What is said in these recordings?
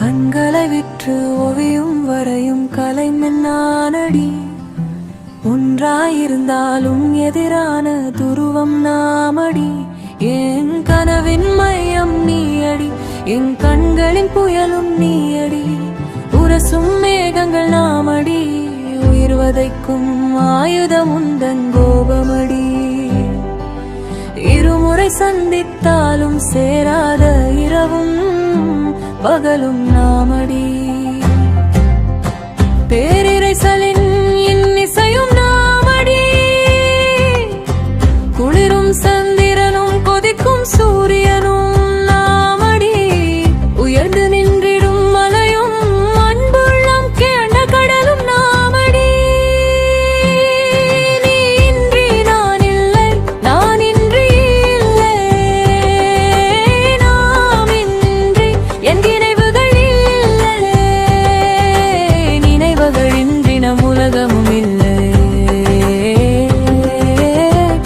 கண்களை விற்று ஓவியும் வரையும் கலை மென்னானடி. ஒன்றாயிருந்தாலும் எதிரான துருவம் நாமடி. என் கனவின் மையம் நீயடி, என் கண்களின் புயலும் நீயடி. உரசும் மேகங்கள் நாமடி, உயிர் வதைக்கும் ஆயுதம் உந்தன் கோபமடி. இருமுறை சந்தித்தாலும் சேராத இரவும் பகலும் நாமடி. பேரிரைசலின் இன்னிசையும் நாமடி. குளிரும் சந்திரனும் கொதிக்கும் சூரியனும் நாமடி. உயர்ந்து நின்றிடும் மலையும் அன்புள்ளம் கேண்ட கடலும் நாமடி. நீ இன்றி நான் இல்லை, நான் இன்றி இல்லை. நாம் இன்றி என் நினைவுகள் இல்லை. நினைவுகள் இன்றி நம் உலகமும் இல்லை.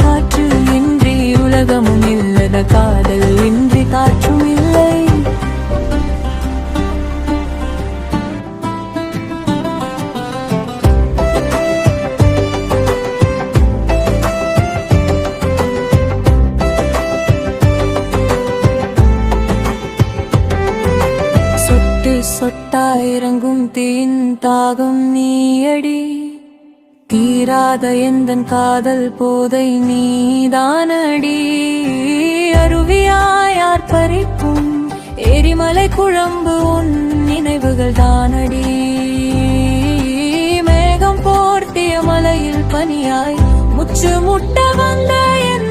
காற்று இன்றி உலகமும் இல்லத, காதல் இன்றி காற்றும் இல்லை. சொட்டு சொட்டாயிரங்கும் தீன் தாகம் நீயடி. தீராத எந்தன் காதல் போதை நீதானடி. அருவியாயார் பறிப்பும் எரிமலை குழம்பு உன் நினைவுகள் தானடி. மேகம் போர்த்திய மலையில் பனியாய் முச்சு முட்ட வந்த என்